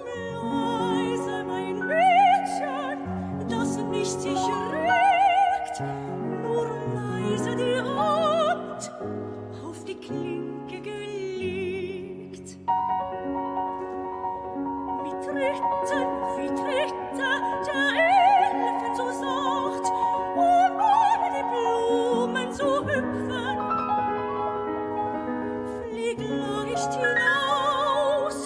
leise, mein Mädchen, das nicht sich regt, nur leise die Hand auf die Klinke gelegt. Mit Tritten wie Tritte der Elfen so sacht, um ohne die Blumen zu hüpfen, flieg leicht hinaus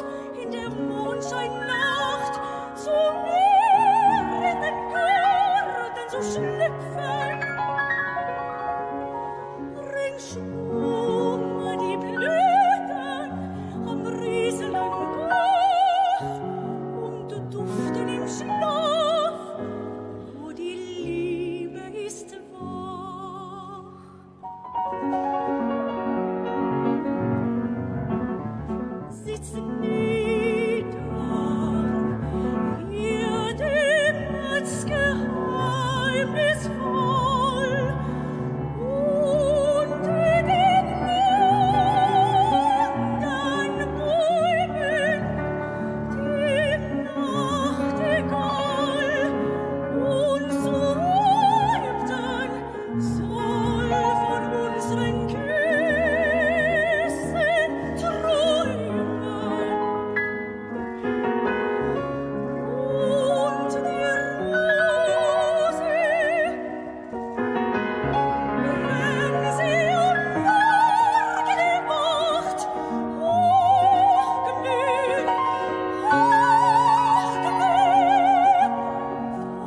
in der Mondscheinnacht, zu mir in den Garten zu schlüpfen. Ringsum die Blüten am riesigen Bach und duften im Schlaf, wo die Liebe ist wach. Sitz nieder, hier dem Netz geheimnisvoll, und in den Linden beugen dem Nachtigall, und zu Häupten soll von unseren Küssen träumen. Und die Rose, wenn sie am Morgen wacht, hochglüht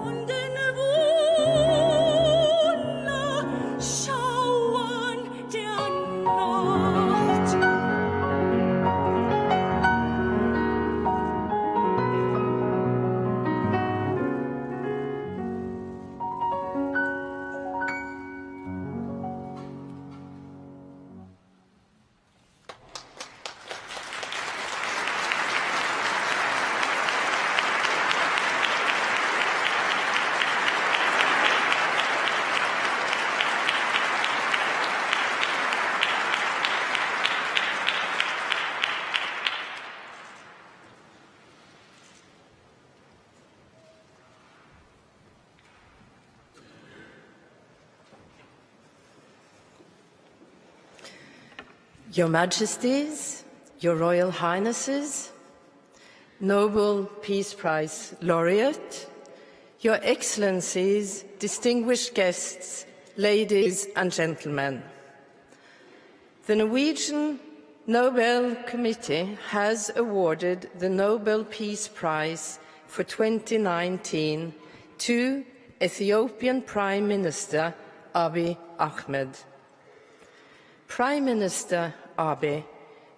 von den Wunderschauern der Nacht. Your Majesties, Your Royal Highnesses, Nobel Peace Prize Laureate, Your Excellencies, distinguished guests, ladies and gentlemen. The Norwegian Nobel Committee has awarded the Nobel Peace Prize for 2019 to Ethiopian Prime Minister Abiy Ahmed. Prime Minister Abiy,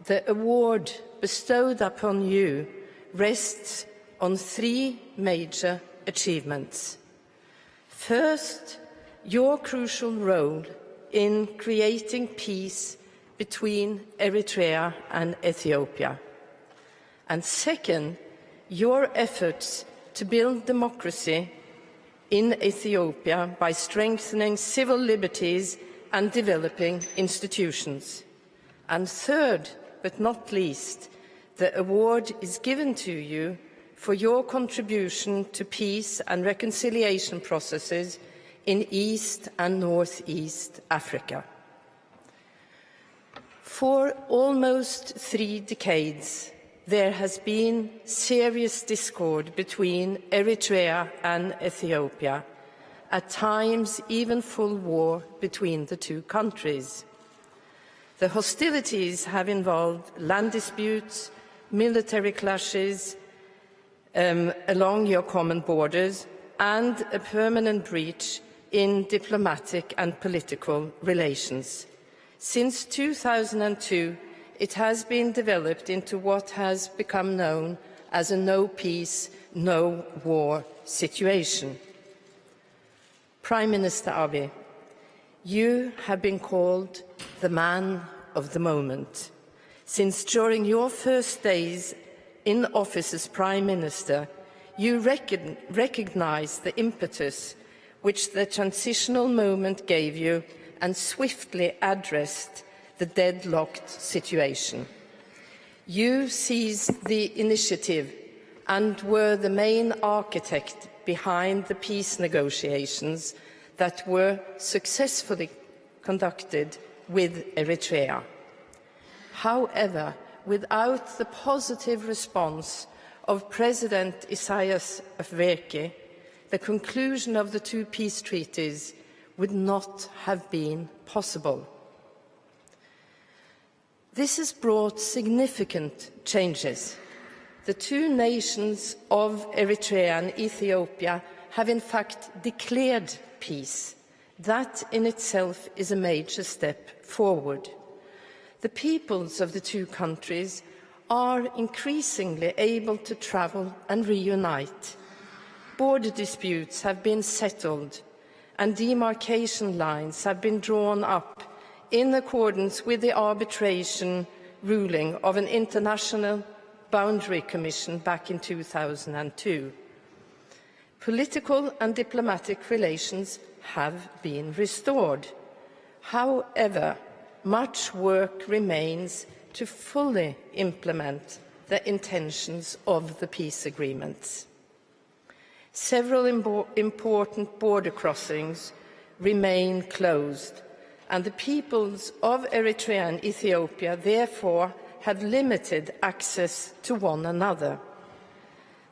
the award bestowed upon you rests on three major achievements. First, your crucial role in creating peace between Eritrea and Ethiopia. And second, your efforts to build democracy in Ethiopia by strengthening civil liberties and developing institutions. And third, but not least, the award is given to you for your contribution to peace and reconciliation processes in East and Northeast Africa. For almost 3 decades, there has been serious discord between Eritrea and Ethiopia, at times even full war between the two countries. The hostilities have involved land disputes, military clashes along your common borders, and a permanent breach in diplomatic and political relations. Since 2002, it has been developed into what has become known as a no peace, no war situation. Prime Minister Abiy, you have been called the man of the moment, since during your first days in office as Prime Minister, you recognised the impetus which the transitional moment gave you and swiftly addressed the deadlocked situation. You seized the initiative and were the main architect behind the peace negotiations that were successfully conducted with Eritrea. However, without the positive response of President Isaias Afwerki, the conclusion of the two peace treaties would not have been possible. This has brought significant changes. The two nations of Eritrea and Ethiopia have in fact declared peace. That in itself is a major step forward. The peoples of the two countries are increasingly able to travel and reunite. Border disputes have been settled and demarcation lines have been drawn up in accordance with the arbitration ruling of an international boundary commission back in 2002. Political and diplomatic relations have been restored. However, much work remains to fully implement the intentions of the peace agreements. Several important border crossings remain closed, and the peoples of Eritrea and Ethiopia therefore have limited access to one another.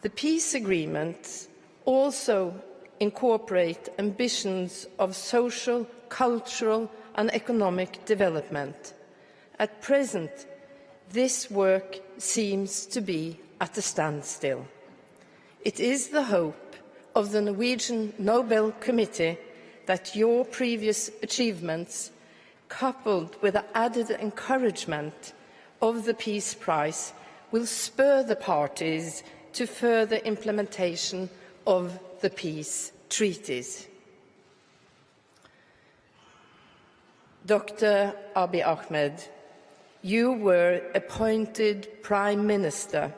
The peace agreements also incorporate ambitions of social, cultural and economic development. At present, this work seems to be at a standstill. It is the hope of the Norwegian Nobel Committee that your previous achievements, coupled with the added encouragement of the Peace Prize, will spur the parties to further implementation of the peace treaties. Dr. Abiy Ahmed, you were appointed Prime Minister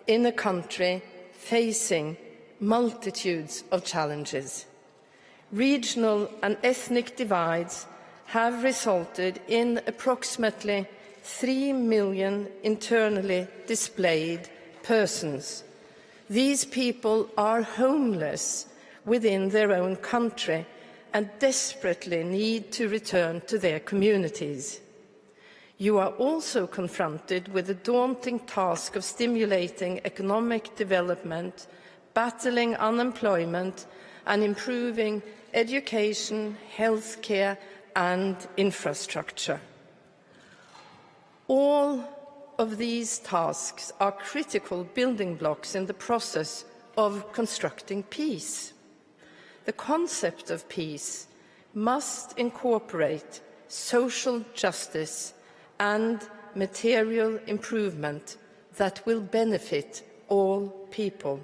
in a country facing multitudes of challenges. Regional and ethnic divides have resulted in approximately 3 million internally displaced persons. These people are homeless within their own country and desperately need to return to their communities. You are also confronted with the daunting task of stimulating economic development, battling unemployment, and improving education, healthcare, and infrastructure. All of these tasks are critical building blocks in the process of constructing peace. The concept of peace must incorporate social justice and material improvement that will benefit all people.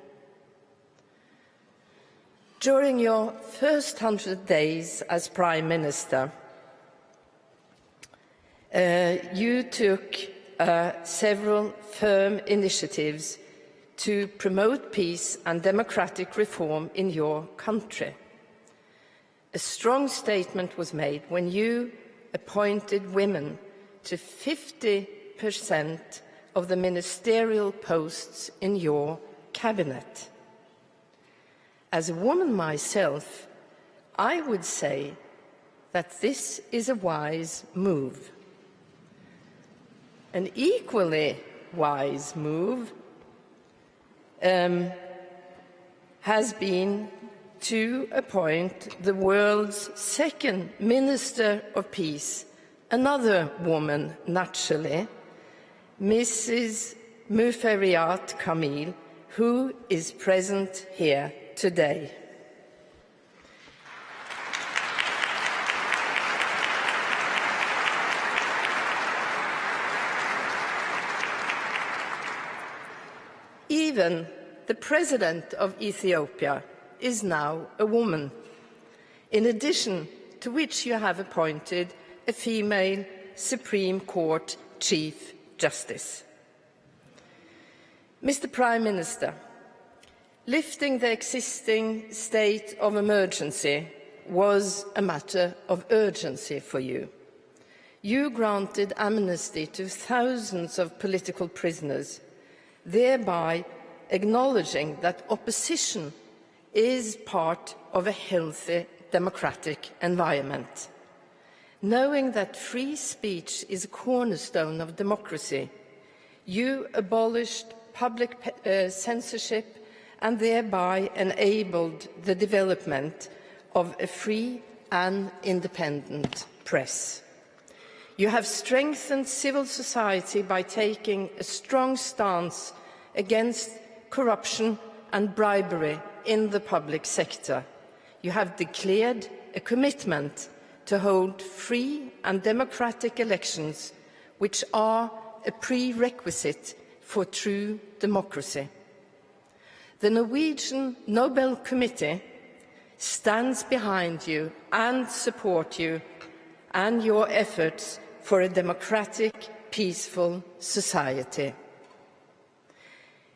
During your first 100 days as Prime Minister, you took several firm initiatives to promote peace and democratic reform in your country. A strong statement was made when you appointed women to 50% of the ministerial posts in your cabinet. As a woman myself, I would say that this is a wise move. An equally wise move has been to appoint the world's second Minister of Peace, another woman, naturally, Mrs. Muferiat Kamil, who is present here today. Even the President of Ethiopia is now a woman, in addition to which you have appointed a female Supreme Court Chief Justice. Mr. Prime Minister, lifting the existing state of emergency was a matter of urgency for you. You granted amnesty to thousands of political prisoners, thereby acknowledging that opposition is part of a healthy democratic environment. Knowing that free speech is a cornerstone of democracy, you abolished public censorship and thereby enabled the development of a free and independent press. You have strengthened civil society by taking a strong stance against corruption and bribery in the public sector. You have declared a commitment to hold free and democratic elections, which are a prerequisite for true democracy. The Norwegian Nobel Committee stands behind you and supports you and your efforts for a democratic, peaceful society.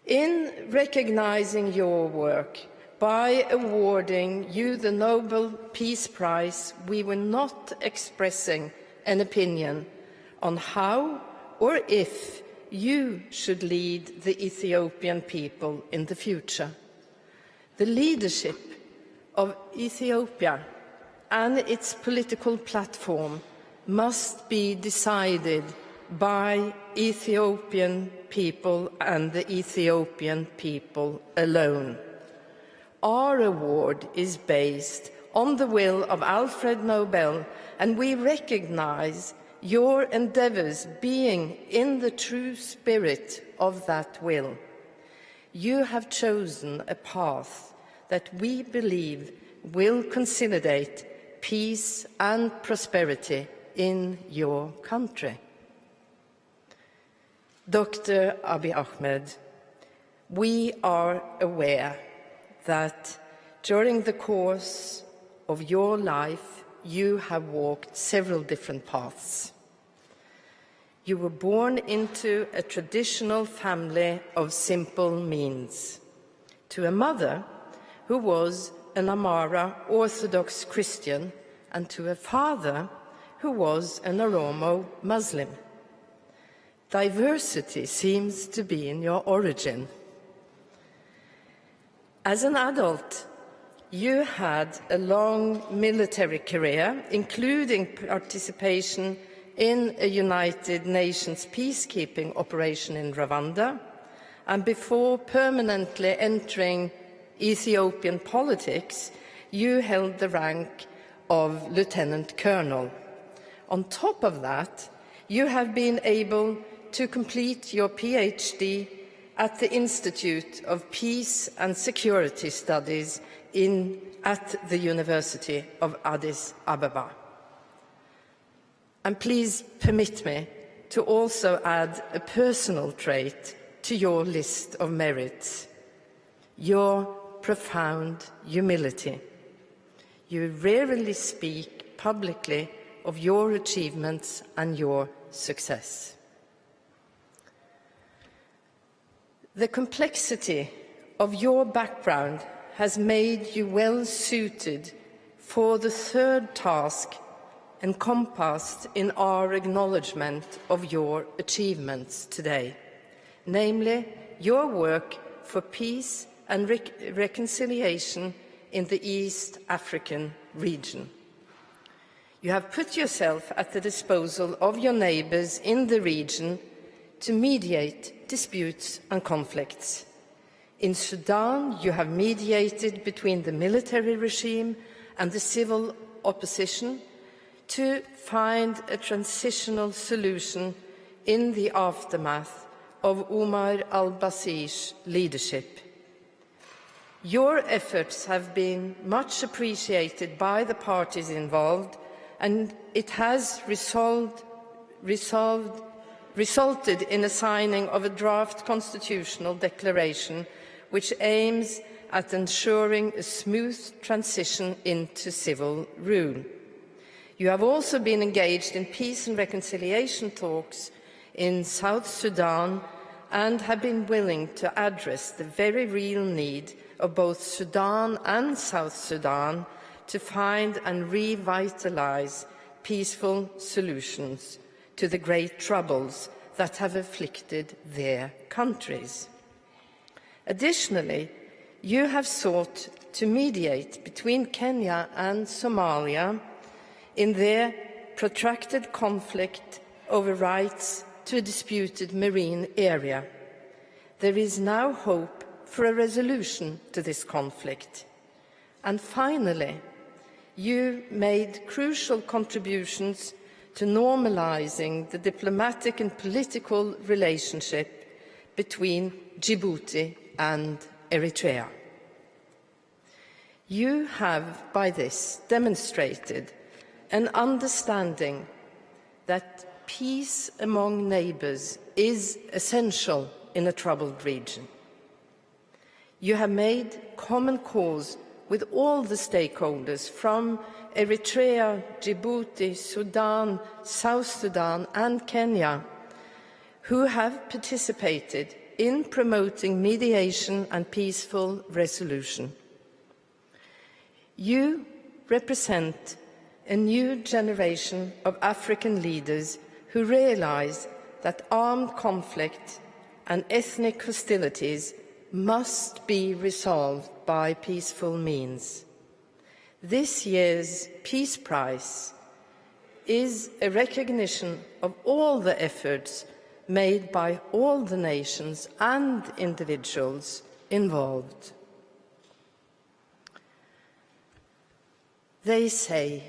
In recognizing your work by awarding you the Nobel Peace Prize, we were not expressing an opinion on how or if you should lead the Ethiopian people in the future. The leadership of Ethiopia and its political platform must be decided by Ethiopian people and the Ethiopian people alone. Our award is based on the will of Alfred Nobel, and we recognize your endeavors being in the true spirit of that will. You have chosen a path that we believe will consolidate peace and prosperity in your country. Dr. Abiy Ahmed, we are aware that during the course of your life, you have walked several different paths. You were born into a traditional family of simple means, to a mother who was an Amara Orthodox Christian and to a father who was an Oromo Muslim. Diversity seems to be in your origin. As an adult, you had a long military career, including participation in a United Nations peacekeeping operation in Rwanda, and before permanently entering Ethiopian politics, you held the rank of Lieutenant Colonel. On top of that, you have been able to complete your PhD at the Institute of Peace and Security Studies at the University of Addis Ababa. And please permit me to also add a personal trait to your list of merits: your profound humility. You rarely speak publicly of your achievements and your success. The complexity of your background has made you well suited for the third task encompassed in our acknowledgement of your achievements today, namely your work for peace and reconciliation in the East African region. You have put yourself at the disposal of your neighbours in the region to mediate disputes and conflicts. In Sudan, you have mediated between the military regime and the civil opposition to find a transitional solution in the aftermath of Omar al-Bashir's leadership. Your efforts have been much appreciated by the parties involved, and it has resulted in a signing of a draft constitutional declaration which aims at ensuring a smooth transition into civil rule. You have also been engaged in peace and reconciliation talks in South Sudan and have been willing to address the very real need of both Sudan and South Sudan to find and revitalise peaceful solutions to the great troubles that have afflicted their countries. Additionally, you have sought to mediate between Kenya and Somalia in their protracted conflict over rights to a disputed marine area. There is now hope for a resolution to this conflict. And finally, you made crucial contributions to normalizing the diplomatic and political relationship between Djibouti and Eritrea. You have, by this, demonstrated an understanding that peace among neighbours is essential in a troubled region. You have made common cause with all the stakeholders from Eritrea, Djibouti, Sudan, South Sudan and Kenya, who have participated in promoting mediation and peaceful resolution. You represent a new generation of African leaders who realise that armed conflict and ethnic hostilities must be resolved by peaceful means. This year's Peace Prize is a recognition of all the efforts made by all the nations and individuals involved. They say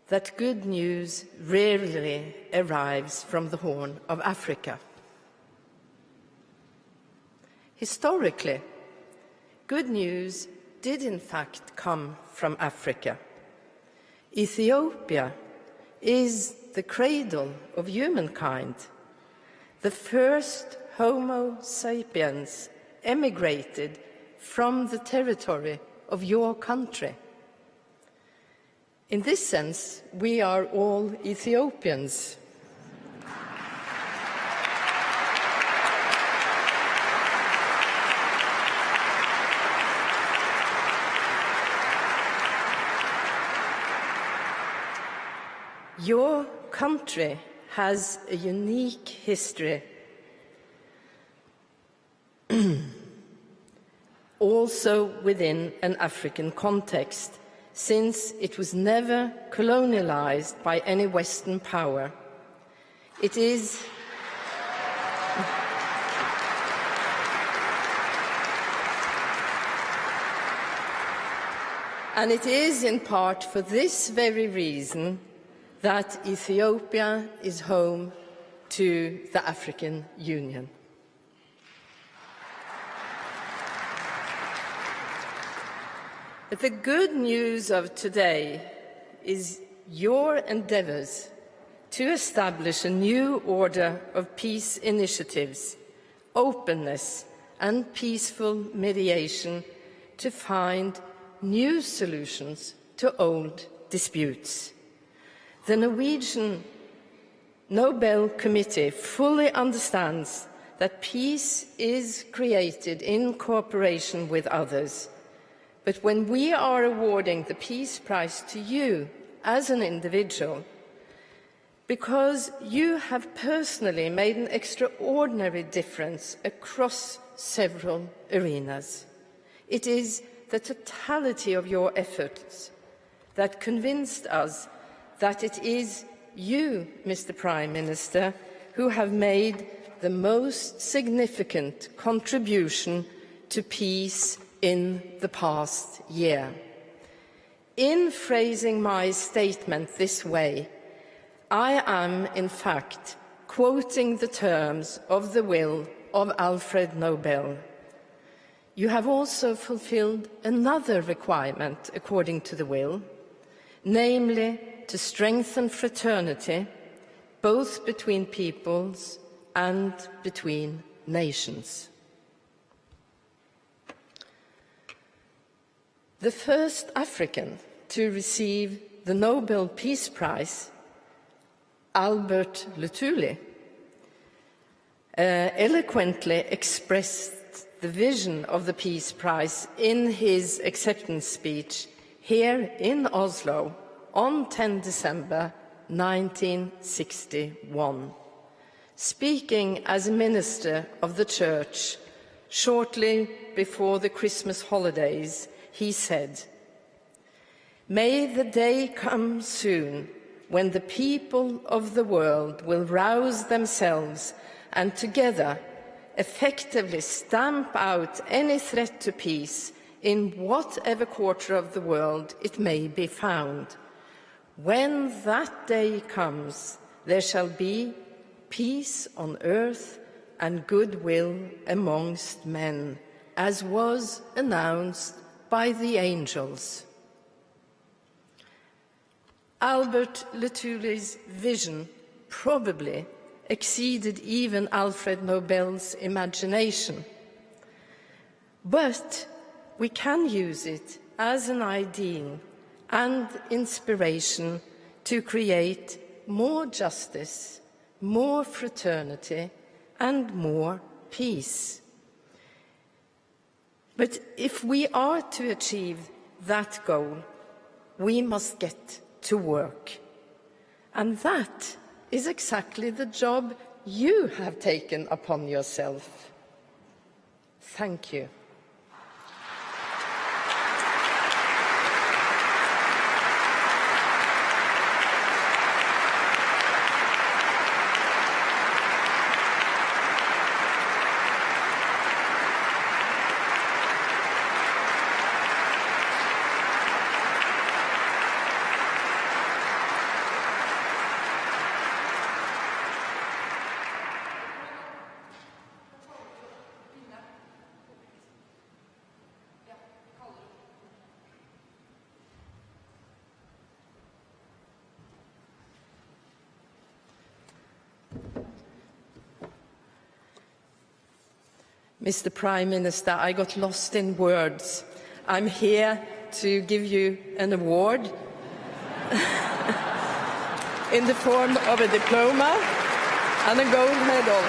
that good news rarely arrives from the Horn of Africa. Historically, good news did in fact come from Africa. Ethiopia is the cradle of humankind. The first Homo sapiens emigrated from the territory of your country. In this sense, we are all Ethiopians. Your country has a unique history, also within an African context, since it was never colonialized by any Western power. It is and it is in part for this very reason that Ethiopia is home to the African Union. But the good news of today is your endeavours to establish a new order of peace initiatives, openness and peaceful mediation to find new solutions to old disputes. The Norwegian Nobel Committee fully understands that peace is created in cooperation with others. But when we are awarding the Peace Prize to you as an individual, because you have personally made an extraordinary difference across several arenas, it is the totality of your efforts that convinced us that it is you, Mr. Prime Minister, who have made the most significant contribution to peace in the past year. In phrasing my statement this way, I am, in fact, quoting the terms of the will of Alfred Nobel. You have also fulfilled another requirement according to the will, namely to strengthen fraternity, both between peoples and between nations. The first African to receive the Nobel Peace Prize, Albert Luthuli, eloquently expressed the vision of the Peace Prize in his acceptance speech here in Oslo on 10 December 1961. Speaking as a minister of the Church Shortly before the Christmas holidays, he said, "May the day come soon when the people of the world will rouse themselves and together effectively stamp out any threat to peace in whatever quarter of the world it may be found. When that day comes, there shall be peace on earth and goodwill amongst men, as was announced by the angels." Albert Luthulli's vision probably exceeded even Alfred Nobel's imagination. But we can use it as an ideal and inspiration to create more justice, more fraternity, and more peace. But if we are to achieve that goal, we must get to work. And that is exactly the job you have taken upon yourself. Thank you. Mr. Prime Minister, I got lost in words. I'm here to give you an award in the form of a diploma and a gold medal.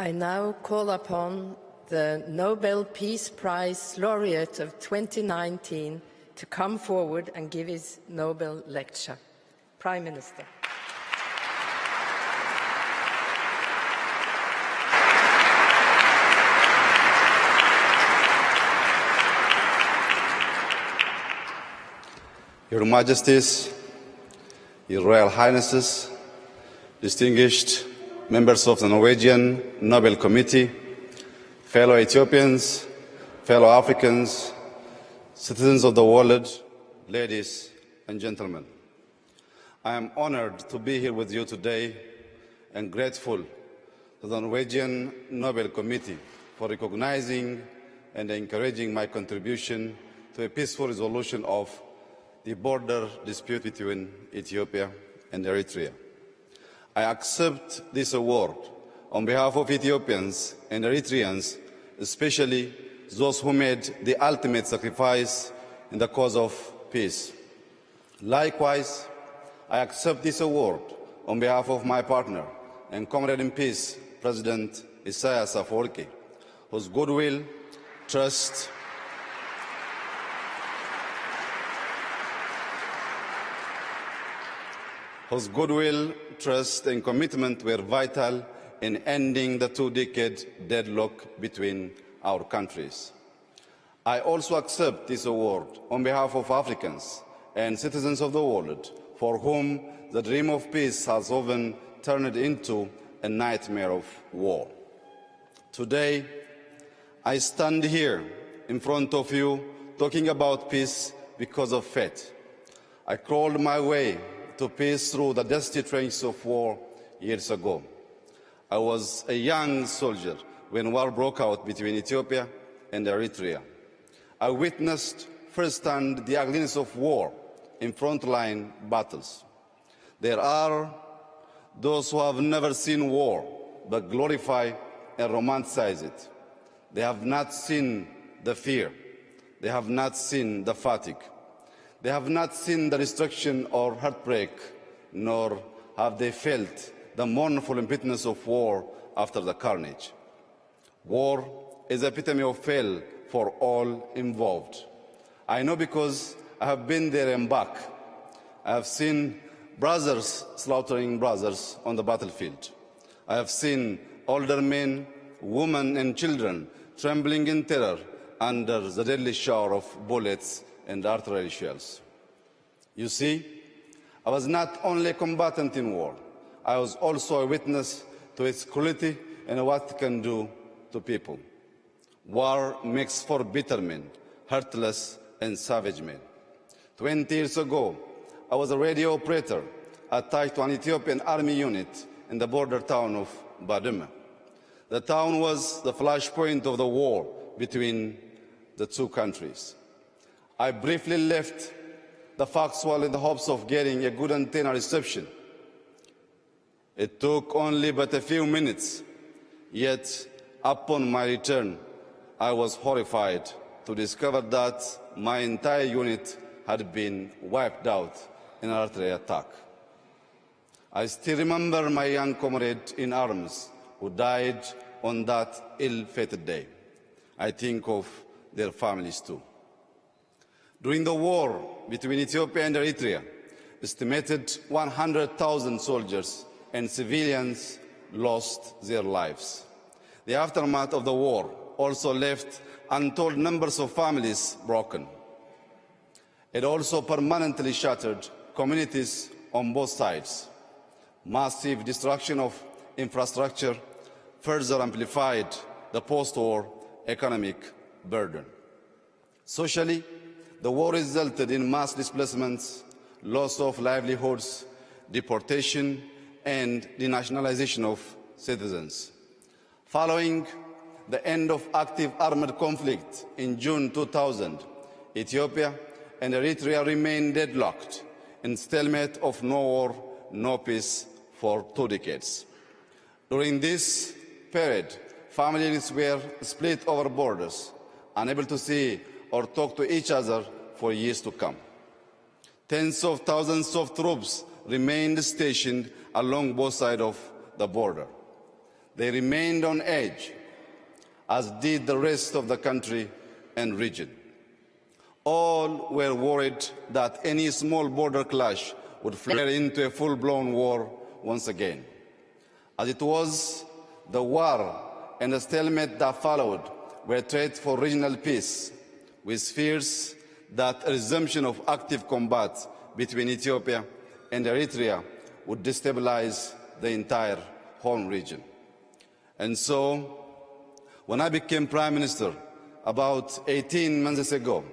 I now call upon the Nobel Peace Prize laureate of 2019 to come forward and give his Nobel lecture. Prime Minister. Your Majesties, Your Royal Highnesses, distinguished members of the Norwegian Nobel Committee, fellow Ethiopians, fellow Africans, citizens of the world, ladies and gentlemen. I am honored to be here with you today and grateful to the Norwegian Nobel Committee for recognizing and encouraging my contribution to a peaceful resolution of the border dispute between Ethiopia and Eritrea. I accept this award on behalf of Ethiopians and Eritreans, especially those who made the ultimate sacrifice in the cause of peace. Likewise, I accept this award on behalf of my partner and comrade in peace, President Isaias Afwerki, whose goodwill, trust, and commitment were vital in ending the two-decade deadlock between our countries. I also accept this award on behalf of Africans and citizens of the world for whom the dream of peace has often turned into a nightmare of war. Today, I stand here in front of you talking about peace because of faith. I crawled my way to peace through the dusty trenches of war years ago. I was a young soldier when war broke out between Ethiopia and Eritrea. I witnessed firsthand the ugliness of war in frontline battles. There are those who have never seen war but glorify and romanticize it. They have not seen the fear. They have not seen the fatigue. They have not seen the destruction or heartbreak, nor have they felt the mournful impotence of war after the carnage. War is the epitome of fail for all involved. I know because I have been there and back. I have seen brothers slaughtering brothers on the battlefield. I have seen older men, women, and children trembling in terror under the deadly shower of bullets and artillery shells. You see, I was not only a combatant in war, I was also a witness to its cruelty and what it can do to people. War makes for bitter men, heartless and savage men. 20 years ago, I was a radio operator attached to an Ethiopian army unit in the border town of Baduma. The town was the flashpoint of the war between the two countries. I briefly left the Foxwell in the hopes of getting a good antenna reception. It took only but a few minutes, yet upon my return, I was horrified to discover that my entire unit had been wiped out in an artillery attack. I still remember my young comrade in arms who died on that ill-fated day. I think of their families too. During the war between Ethiopia and Eritrea, estimated 100,000 soldiers and civilians lost their lives. The aftermath of the war also left untold numbers of families broken. It also permanently shattered communities on both sides. Massive destruction of infrastructure further amplified the post-war economic burden. Socially, the war resulted in mass displacements, loss of livelihoods, deportation, and denationalization of citizens. Following the end of active armed conflict in June 2000, Ethiopia and Eritrea remained deadlocked in stalemate of no war, no peace for 2 decades. During this period, families were split over borders, unable to see or talk to each other for years to come. Tens of thousands of troops remained stationed along both sides of the border. They remained on edge, as did the rest of the country and region. All were worried that any small border clash would flare into a full-blown war once again. As it was, the war and the stalemate that followed were threats for regional peace, with fears that a resumption of active combat between Ethiopia and Eritrea would destabilize the entire Horn region. And so, when I became Prime Minister about 18 months ago,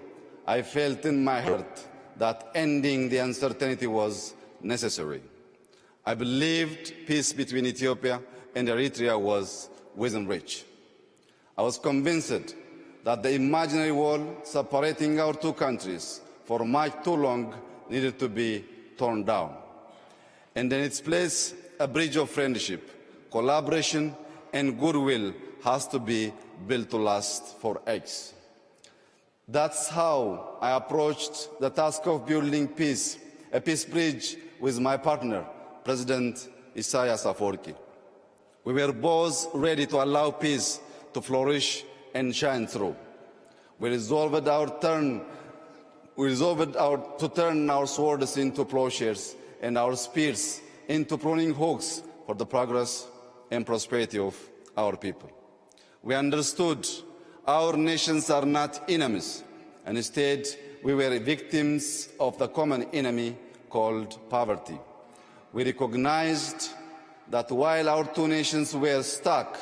I felt in my heart that ending the uncertainty was necessary. I believed peace between Ethiopia and Eritrea was within reach. I was convinced that the imaginary wall separating our two countries for much too long needed to be torn down, and in its place, a bridge of friendship, collaboration, and goodwill has to be built to last for ages. That's how I approached the task of building peace, a peace bridge with my partner, President Isaias Afwerki. We were both ready to allow peace to flourish and shine through. We resolved to turn our swords into plowshares and our spears into pruning hooks for the progress and prosperity of our people. We understood our nations are not enemies, and instead we were victims of the common enemy called poverty. We recognized that while our two nations were stuck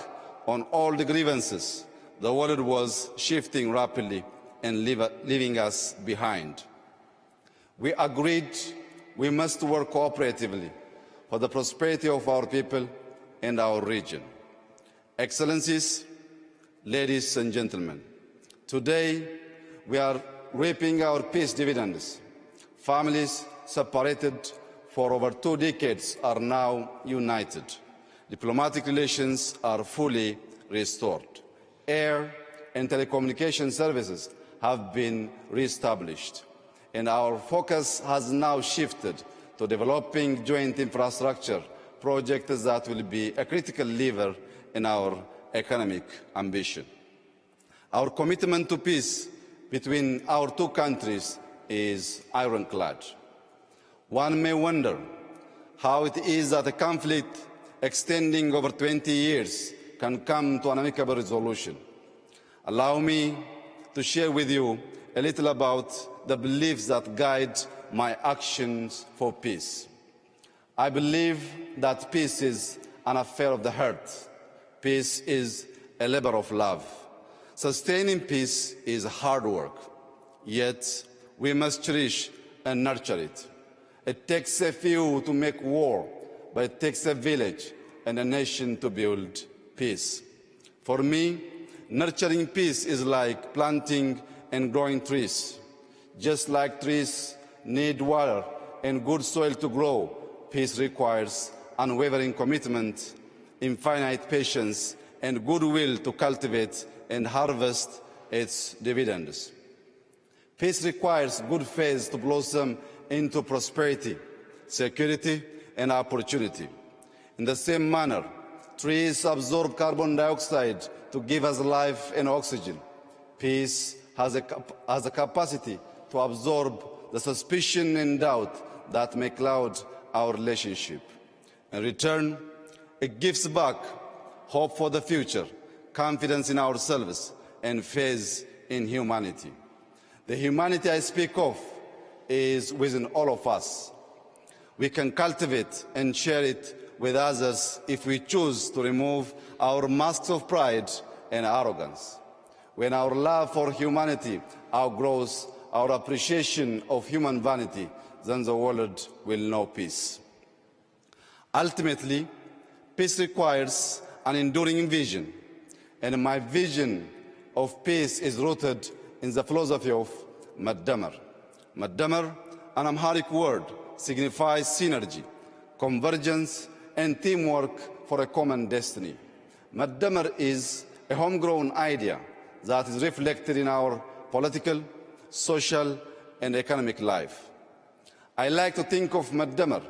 on all the grievances, the world was shifting rapidly and leaving us behind. We agreed we must work cooperatively for the prosperity of our people and our region. Excellencies, ladies and gentlemen, today we are reaping our peace dividends. Families separated for over 2 decades are now united. Diplomatic relations are fully restored. Air and telecommunication services have been reestablished, and our focus has now shifted to developing joint infrastructure projects that will be a critical lever in our economic ambition. Our commitment to peace between our two countries is ironclad. One may wonder how it is that a conflict extending over 20 years can come to an amicable resolution. Allow me to share with you a little about the beliefs that guide my actions for peace. I believe that peace is an affair of the heart. Peace is a labor of love. Sustaining peace is hard work, yet we must cherish and nurture it. It takes a few to make war, but it takes a village and a nation to build peace. For me, nurturing peace is like planting and growing trees. Just like trees need water and good soil to grow, peace requires unwavering commitment, infinite patience, and goodwill to cultivate and harvest its dividends. Peace requires good faith to blossom into prosperity, security, and opportunity. In the same manner, trees absorb carbon dioxide to give us life and oxygen. Peace has a capacity to absorb the suspicion and doubt that may cloud our relationship. In return, it gives back hope for the future, confidence in ourselves, and faith in humanity. The humanity I speak of is within all of us. We can cultivate and share it with others if we choose to remove our masks of pride and arrogance. When our love for humanity outgrows our appreciation of human vanity, then the world will know peace. Ultimately, peace requires an enduring vision, and my vision of peace is rooted in the philosophy of Maddamar. Maddamar, an Amharic word, signifies synergy, convergence, and teamwork for a common destiny. Maddamar is a homegrown idea that is reflected in our political, social, and economic life. I like to think of Maddamar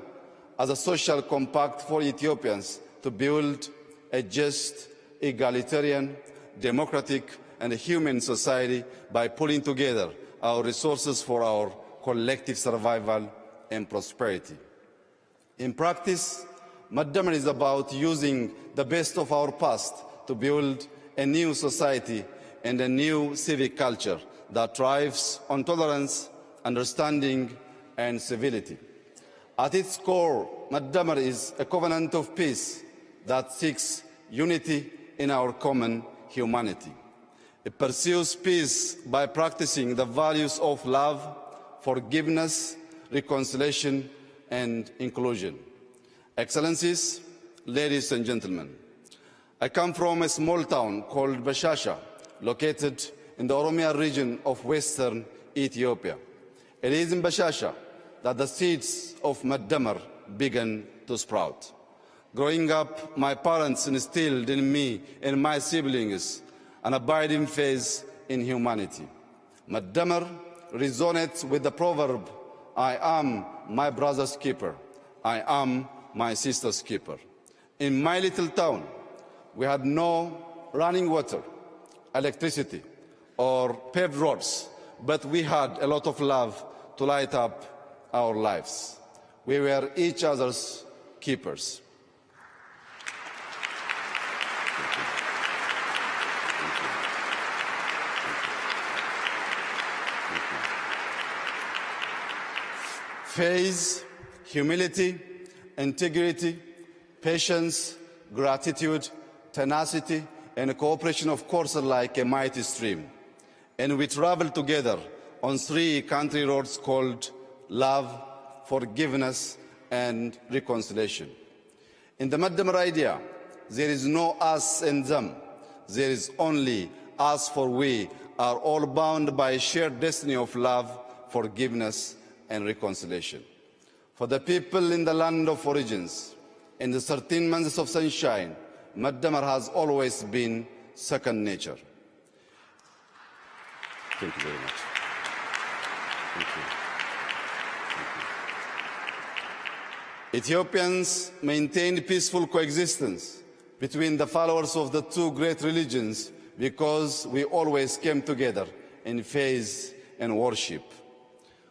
as a social compact for Ethiopians to build a just, egalitarian, democratic, and human society by pulling together our resources for our collective survival and prosperity. In practice, Madamar is about using the best of our past to build a new society and a new civic culture that thrives on tolerance, understanding, and civility. At its core, Madamar is a covenant of peace that seeks unity in our common humanity. It pursues peace by practicing the values of love, forgiveness, reconciliation, and inclusion. Excellencies, ladies and gentlemen, I come from a small town called Bashasha, located in the Oromia region of western Ethiopia. It is in Bashasha that the seeds of Madamar began to sprout. Growing up, my parents instilled in me and my siblings an abiding faith in humanity. Madamar resonates with the proverb, I am my brother's keeper, I am my sister's keeper. In my little town, we had no running water, electricity, or paved roads, but we had a lot of love to light up our lives. We were each other's keepers. Faith, humility, integrity, patience, gratitude, tenacity, and cooperation, of course, are like a mighty stream. And we travel together on 3 country roads called love, forgiveness, and reconciliation. In the Madamar idea, there is no us and them. There is only us, for we are all bound by a shared destiny of love, forgiveness, and reconciliation. For the people in the land of origins, in the 13 months of sunshine, Madamar has always been second nature. Thank you very much. Thank you. Ethiopians maintained peaceful coexistence between the followers of the 2 great religions because we always came together in faith and worship.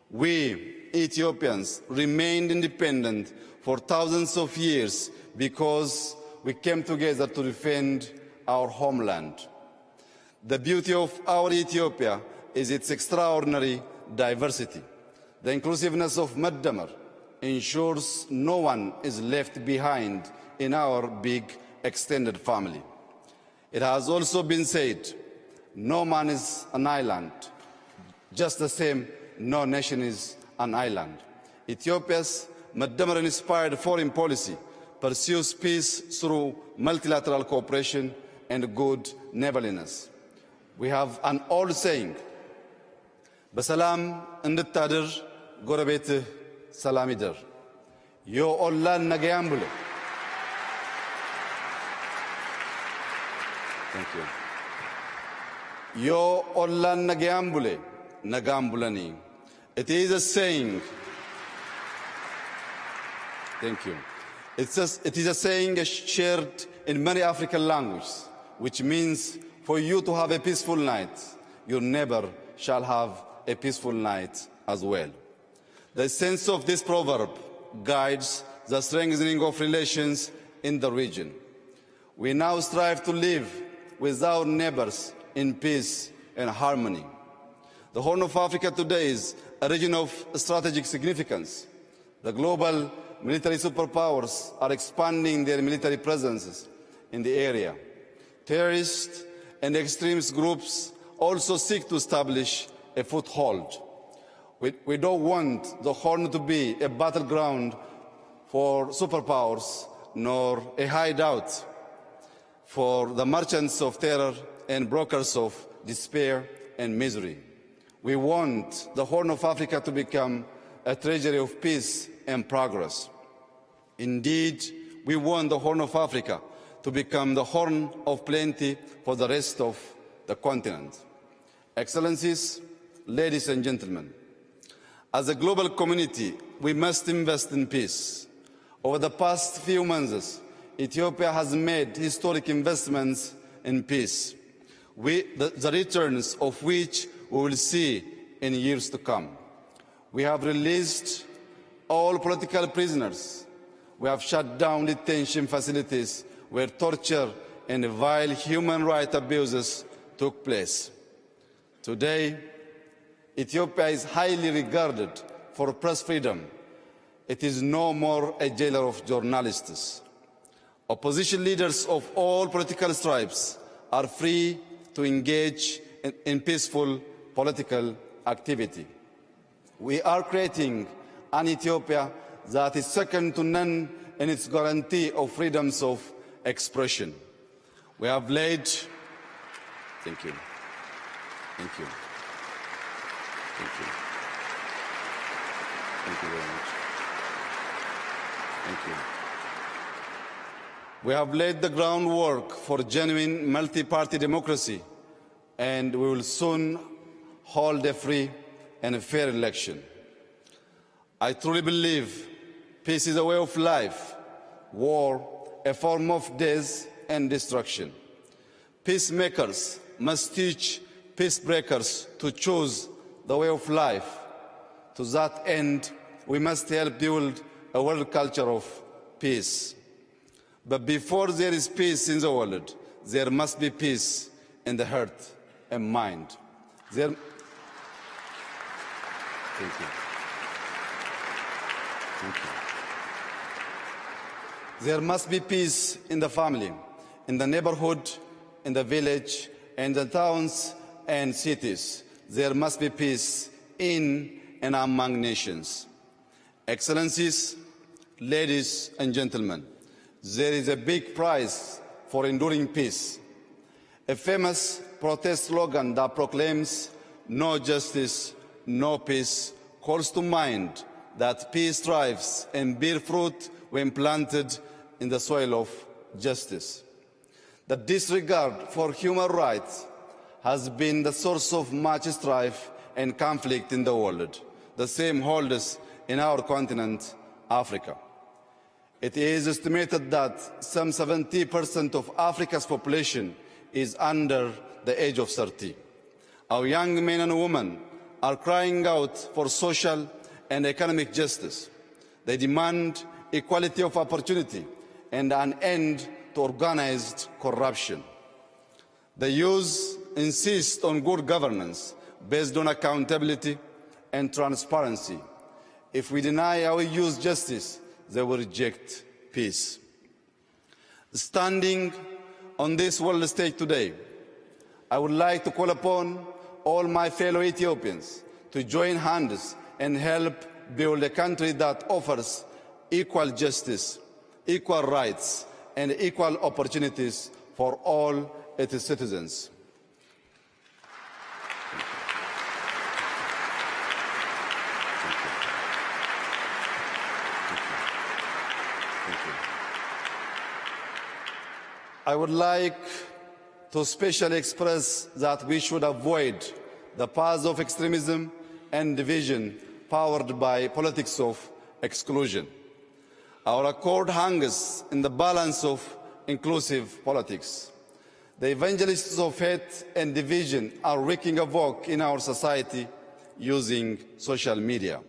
We, Ethiopians, remained independent for thousands of years because we came together to defend our homeland. The beauty of our Ethiopia is its extraordinary diversity. The inclusiveness of Madamar ensures no one is left behind in our big extended family. It has also been said, no man is an island, just the same no nation is an island. Ethiopia's Madamar-inspired foreign policy pursues peace through multilateral cooperation and good neighborliness. We have an old saying, በሰላም እንድታድር ጎረቤትህ ሰላም ይደር ዮ ኦላን ነገያን ብሎ ዮ ኦላን ነገያን ብሎ ነጋን ብለኒ. It is a saying. Thank you. It is a saying shared in many African languages, which means for you to have a peaceful night, your neighbor shall have a peaceful night as well. The sense of this proverb guides the strengthening of relations in the region. We now strive to live with our neighbors in peace and harmony. The Horn of Africa today is a region of strategic significance. The global military superpowers are expanding their military presences in the area. Terrorist and extremist groups also seek to establish a foothold. We don't want the Horn to be a battleground for superpowers nor a hideout for the merchants of terror and brokers of despair and misery. We want the Horn of Africa to become a treasury of peace and progress. Indeed, we want the Horn of Africa to become the horn of plenty for the rest of the continent. Excellencies, ladies and gentlemen, as a global community, we must invest in peace. Over the past few months, Ethiopia has made historic investments in peace, the returns of which we will see in years to come. We have released all political prisoners. We have shut down detention facilities where torture and vile human rights abuses took place. Today, Ethiopia is highly regarded for press freedom. It is no more a jailer of journalists. Opposition leaders of all political stripes are free to engage in peaceful political activity. We are creating an Ethiopia that is second to none in its guarantee of freedoms of expression. We have laid... Thank you. Thank you. Thank you. Thank you very much. Thank you. We have laid the groundwork for genuine multi-party democracy, and we will soon hold a free and a fair election. I truly believe peace is a way of life, war a form of death and destruction. Peacemakers must teach peacebreakers to choose the way of life. To that end, we must help build a world culture of peace. But before there is peace in the world, there must be peace in the heart and mind. Thank you. Thank you. There must be peace in the family, in the neighborhood, in the village, in the towns and cities. There must be peace in and among nations. Excellencies, ladies and gentlemen, there is a big prize for enduring peace. A famous protest slogan that proclaims "No justice, no peace" calls to mind that peace thrives and bears fruit when planted in the soil of justice. The disregard for human rights has been the source of much strife and conflict in the world. The same holds in our continent, Africa. It is estimated that some 70% of Africa's population is under the age of 30. Our young men and women are crying out for social and economic justice. They demand equality of opportunity and an end to organized corruption. The youth insist on good governance based on accountability and transparency. If we deny our youth justice, they will reject peace. Standing on this world stage today, I would like to call upon all my fellow Ethiopians to join hands and help build a country that offers equal justice, equal rights, and equal opportunities for all its citizens. I would like to especially express that we should avoid the paths of extremism and division powered by politics of exclusion. Our accord hangs in the balance of inclusive politics. The evangelists of hate and division are wreaking havoc in our society using social media.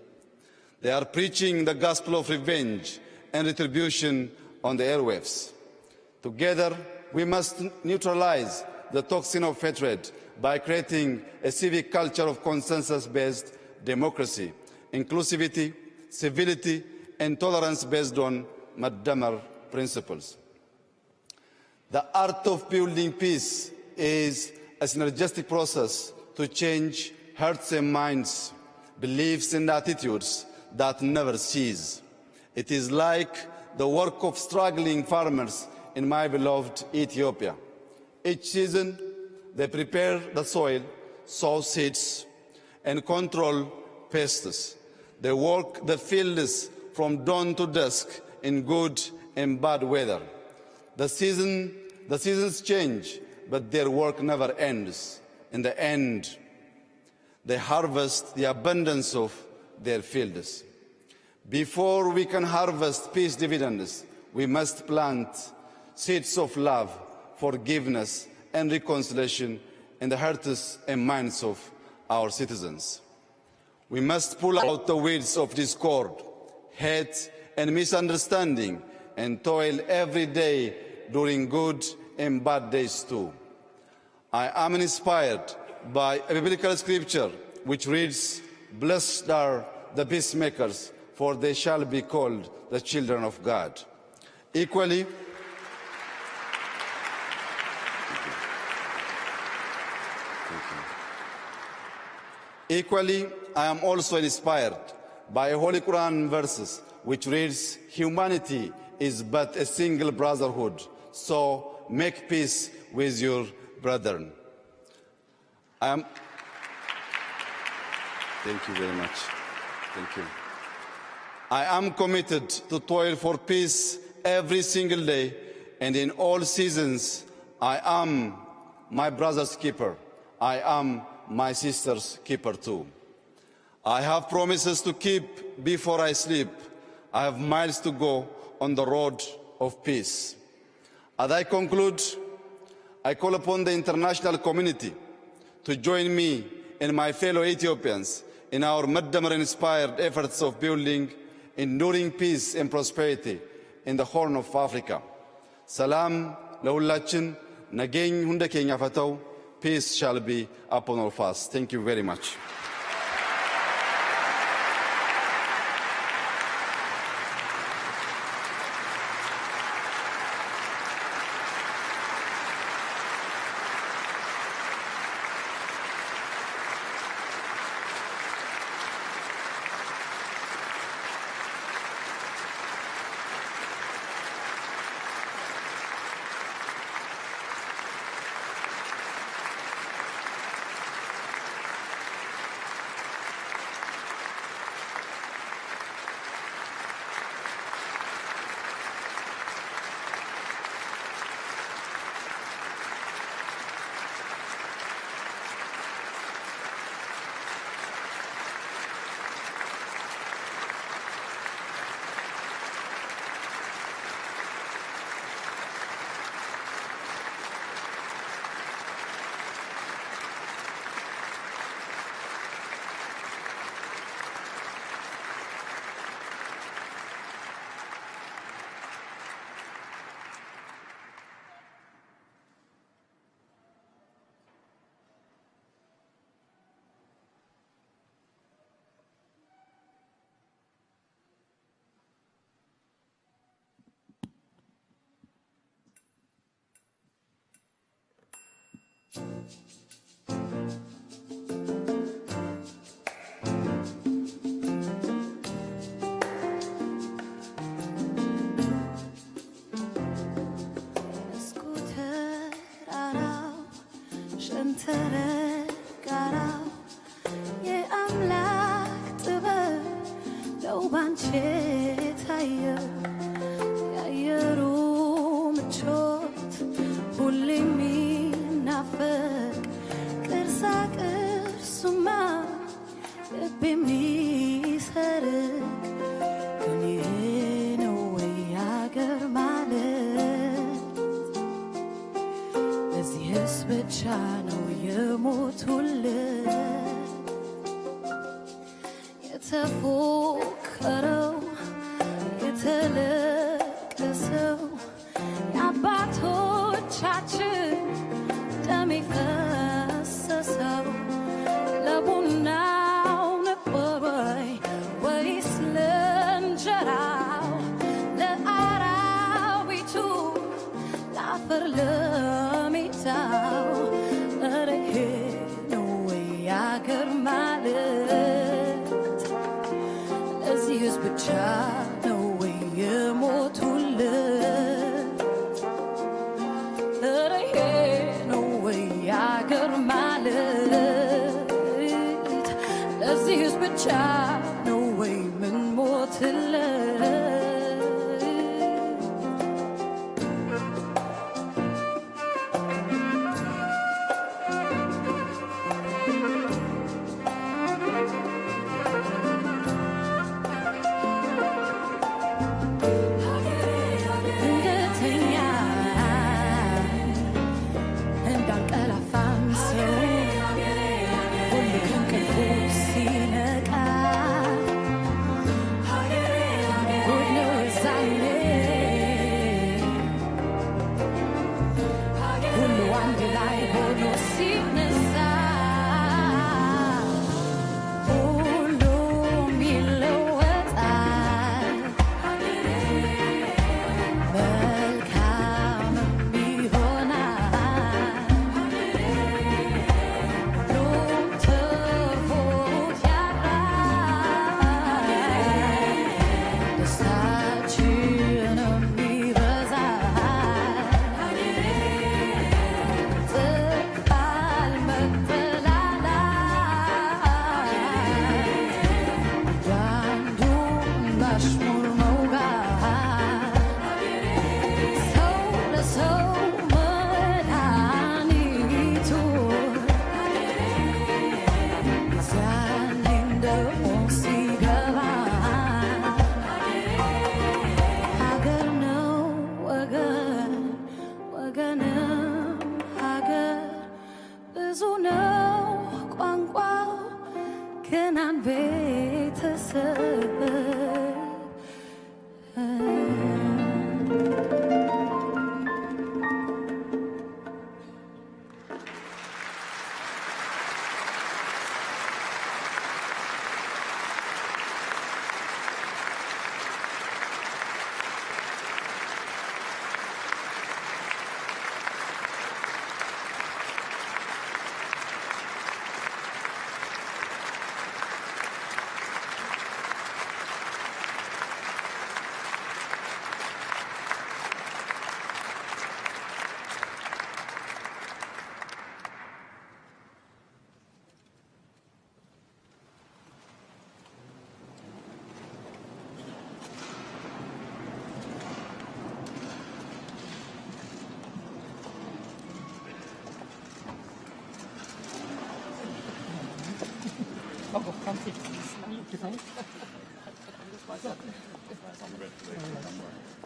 They are preaching the gospel of revenge and retribution on the airwaves. Together, we must neutralize the toxin of hatred by creating a civic culture of consensus-based democracy, inclusivity, civility, and tolerance based on Madamar principles. The art of building peace is a synergistic process to change hearts and minds, beliefs and attitudes that never cease. It is like the work of struggling farmers in my beloved Ethiopia. Each season, they prepare the soil, sow seeds, and control pests. They work the fields from dawn to dusk in good and bad weather. The seasons change, but their work never ends. In the end, they harvest the abundance of their fields. Before we can harvest peace dividends, we must plant seeds of love, forgiveness, and reconciliation in the hearts and minds of our citizens. We must pull out the weeds of discord, hate, and misunderstanding, and toil every day during good and bad days too. I am inspired by a biblical scripture which reads, "Blessed are the peacemakers, for they shall be called the children of God." Equally, I am also inspired by Holy Quran verses which reads, "Humanity is but a single brotherhood, so make peace with your brethren." Thank you very much. Thank you. I am committed to toil for peace every single day, and in all seasons, I am my brother's keeper. I am my sister's keeper too. I have promises to keep before I sleep. I have miles to go on the road of peace. As I conclude, I call upon the international community to join me and my fellow Ethiopians in our Muddamar-inspired efforts of building enduring peace and prosperity in the Horn of Africa. Salam ለሁላችን ነገኝ ሁንደ ኬኛ ፈተው. Peace shall be upon all of us. Thank you very much. ከአሽሙር መውጋት ሰው ለሰው መድኃኒቱ ዛኔ እንደሆን ሲገባ ሀገር ነው ወገን ወገንም ሀገር ብዙ ነው ቋንቋው ግን አንድ ቤተሰብ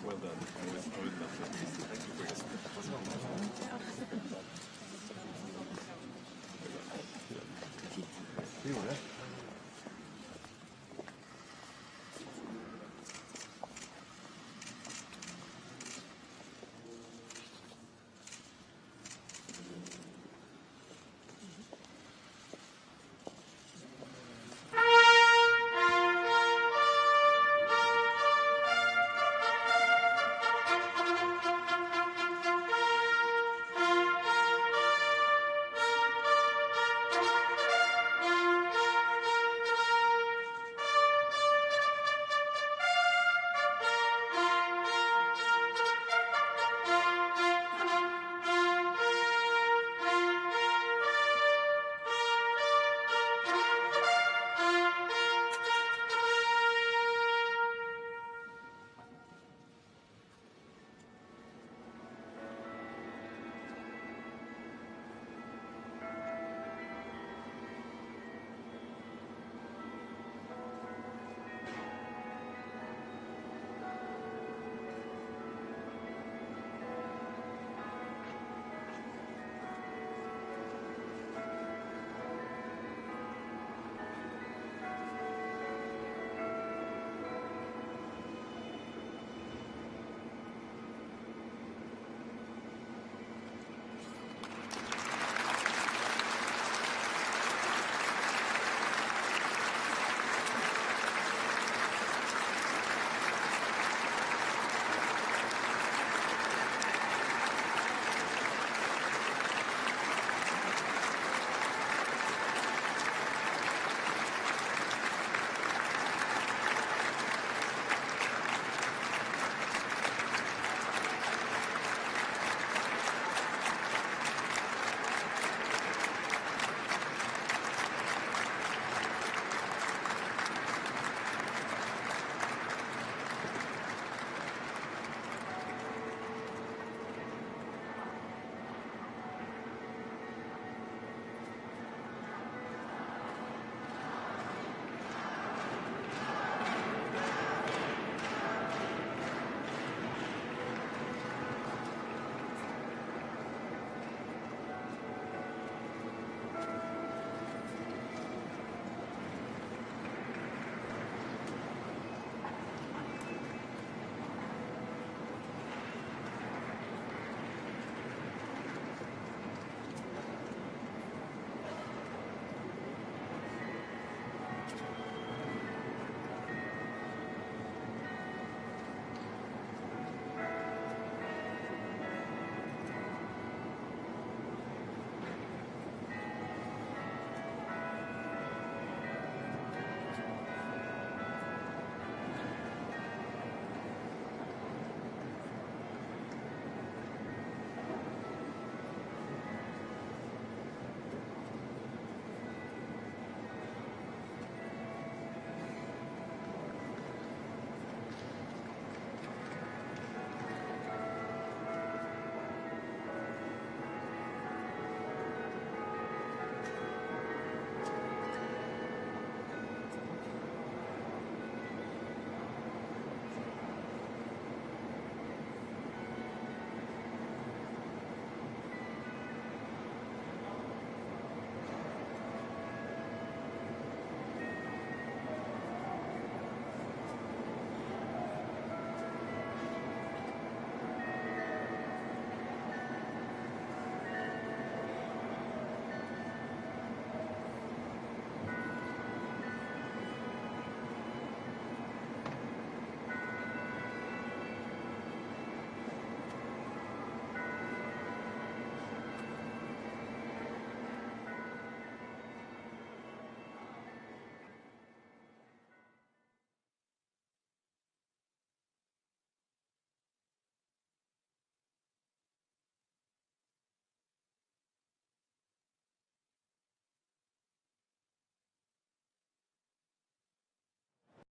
Well done.